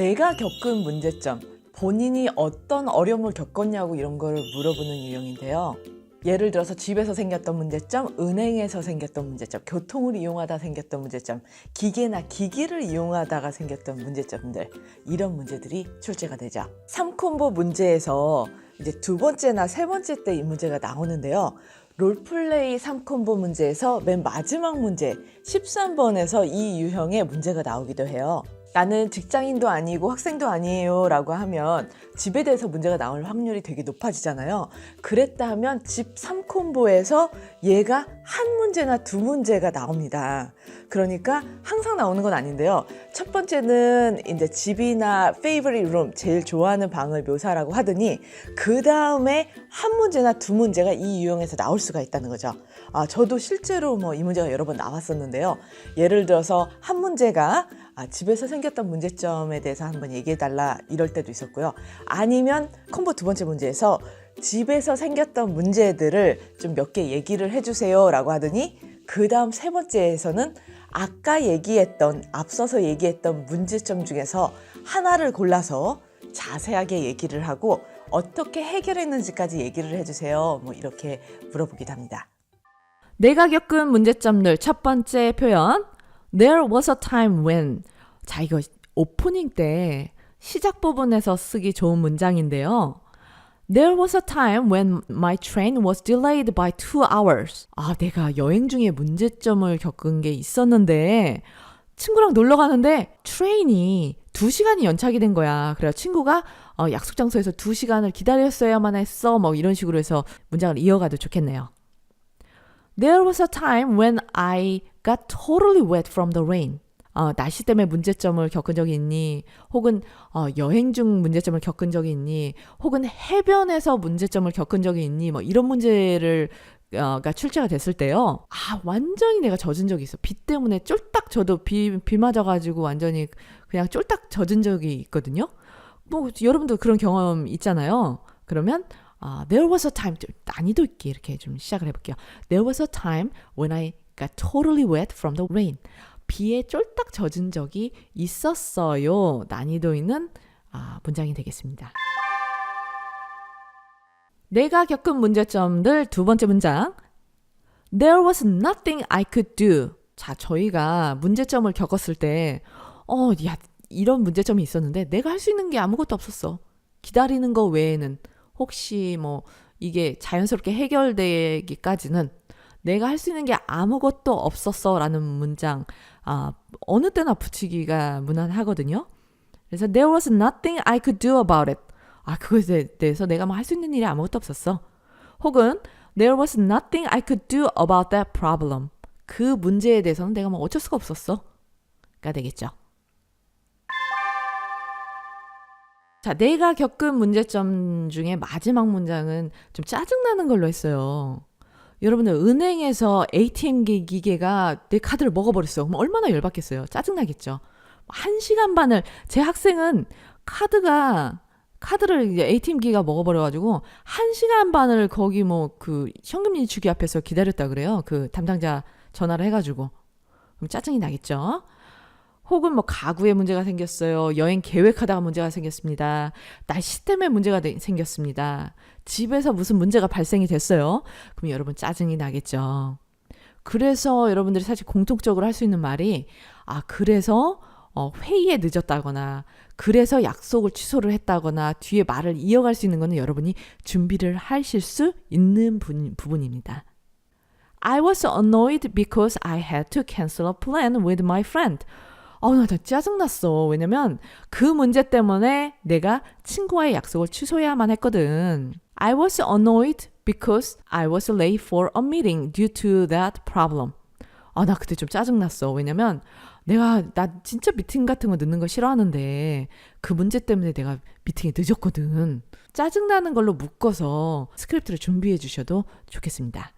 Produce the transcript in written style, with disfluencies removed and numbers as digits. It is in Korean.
내가 겪은 문제점, 본인이 어떤 어려움을 겪었냐고 이런 거를 물어보는 유형인데요. 예를 들어서 집에서 생겼던 문제점, 은행에서 생겼던 문제점, 교통을 이용하다 생겼던 문제점, 기계나 기기를 이용하다가 생겼던 문제점들, 이런 문제들이 출제가 되죠. 3콤보 문제에서 이제 두 번째나 세 번째 때 이 문제가 나오는데요. 롤플레이 3콤보 문제에서 맨 마지막 문제 13번에서 이 유형의 문제가 나오기도 해요. 나는 직장인도 아니고 학생도 아니에요 라고 하면 집에 대해서 문제가 나올 확률이 되게 높아지잖아요. 그랬다 하면 집 3콤보에서 얘가 한 문제나 두 문제가 나옵니다. 그러니까 항상 나오는 건 아닌데요. 첫 번째는 이제 집이나 favorite room, 제일 좋아하는 방을 묘사라고 하더니 그 다음에 한 문제나 두 문제가 이 유형에서 나올 수가 있다는 거죠. 저도 실제로 이 문제가 여러 번 나왔었는데요. 예를 들어서 한 문제가 집에서 생겼던 문제점에 대해서 한번 얘기해달라 이럴 때도 있었고요. 아니면 콤보 두 번째 문제에서 집에서 생겼던 문제들을 좀 몇 개 얘기를 해주세요 라고 하더니 그 다음 세 번째에서는 아까 앞서서 얘기했던 문제점 중에서 하나를 골라서 자세하게 얘기를 하고 어떻게 해결했는지까지 얘기를 해주세요. 이렇게 물어보기도 합니다. 내가 겪은 문제점들 첫 번째 표현 There was a time when 자 이거 오프닝 때 시작 부분에서 쓰기 좋은 문장인데요. There was a time when my train was delayed by 2 hours. 내가 여행 중에 문제점을 겪은 게 있었는데 친구랑 놀러 가는데 트레인이 2시간이 연착이 된 거야. 그래서 친구가 약속 장소에서 2시간을 기다렸어야만 했어. 이런 식으로 해서 문장을 이어가도 좋겠네요. There was a time when I got totally wet from the rain. 날씨 때문에 문제점을 겪은 적이 있니? 혹은 여행 중 문제점을 겪은 적이 있니? 혹은 해변에서 문제점을 겪은 적이 있니? 이런 문제를 가 출제가 됐을 때요. 완전히 내가 젖은 적이 있어. 비 때문에 쫄딱 저도 비 맞아가지고 완전히 그냥 쫄딱 젖은 적이 있거든요. 여러분도 그런 경험 있잖아요. 그러면 There was a time, 난이도 있게 이렇게 좀 시작을 해볼게요. There was a time when I got totally wet from the rain. 비에 쫄딱 젖은 적이 있었어요. 난이도 있는 문장이 되겠습니다. 내가 겪은 문제점들 두 번째 문장. There was nothing I could do. 자, 저희가 문제점을 겪었을 때 이런 문제점이 있었는데 내가 할 수 있는 게 아무것도 없었어. 기다리는 거 외에는 혹시 이게 자연스럽게 해결되기까지는 내가 할 수 있는 게 아무것도 없었어 라는 문장 어느 때나 붙이기가 무난하거든요. 그래서 There was nothing I could do about it. 그것에 대해서 내가 할 수 있는 일이 아무것도 없었어. 혹은 There was nothing I could do about that problem. 그 문제에 대해서는 내가 어쩔 수가 없었어. 가 되겠죠. 자, 내가 겪은 문제점 중에 마지막 문장은 좀 짜증나는 걸로 했어요. 여러분들 은행에서 ATM 기계가 내 카드를 먹어버렸어요. 그럼 얼마나 열받겠어요. 짜증나겠죠. 1시간 반을 제 학생은 카드를 이제 ATM 기계가 먹어버려가지고 1시간 반을 거기 그 현금 인출기 앞에서 기다렸다 그래요. 그 담당자 전화를 해가지고. 그럼 짜증이 나겠죠. 혹은 가구에 문제가 생겼어요. 여행 계획하다가 문제가 생겼습니다. 날씨 때문에 문제가 생겼습니다. 집에서 무슨 문제가 발생이 됐어요. 그럼 여러분 짜증이 나겠죠. 그래서 여러분들이 사실 공통적으로 할 수 있는 말이 그래서 회의에 늦었다거나 그래서 약속을 취소를 했다거나 뒤에 말을 이어갈 수 있는 거는 여러분이 준비를 하실 수 있는 부분입니다. I was annoyed because I had to cancel a plan with my friend. 나 짜증났어. 왜냐면 그 문제 때문에 내가 친구와의 약속을 취소해야만 했거든. I was annoyed because I was late for a meeting due to that problem. 나 그때 좀 짜증났어. 왜냐면 나 진짜 미팅 같은 거 늦는 거 싫어하는데 그 문제 때문에 내가 미팅에 늦었거든. 짜증나는 걸로 묶어서 스크립트를 준비해 주셔도 좋겠습니다.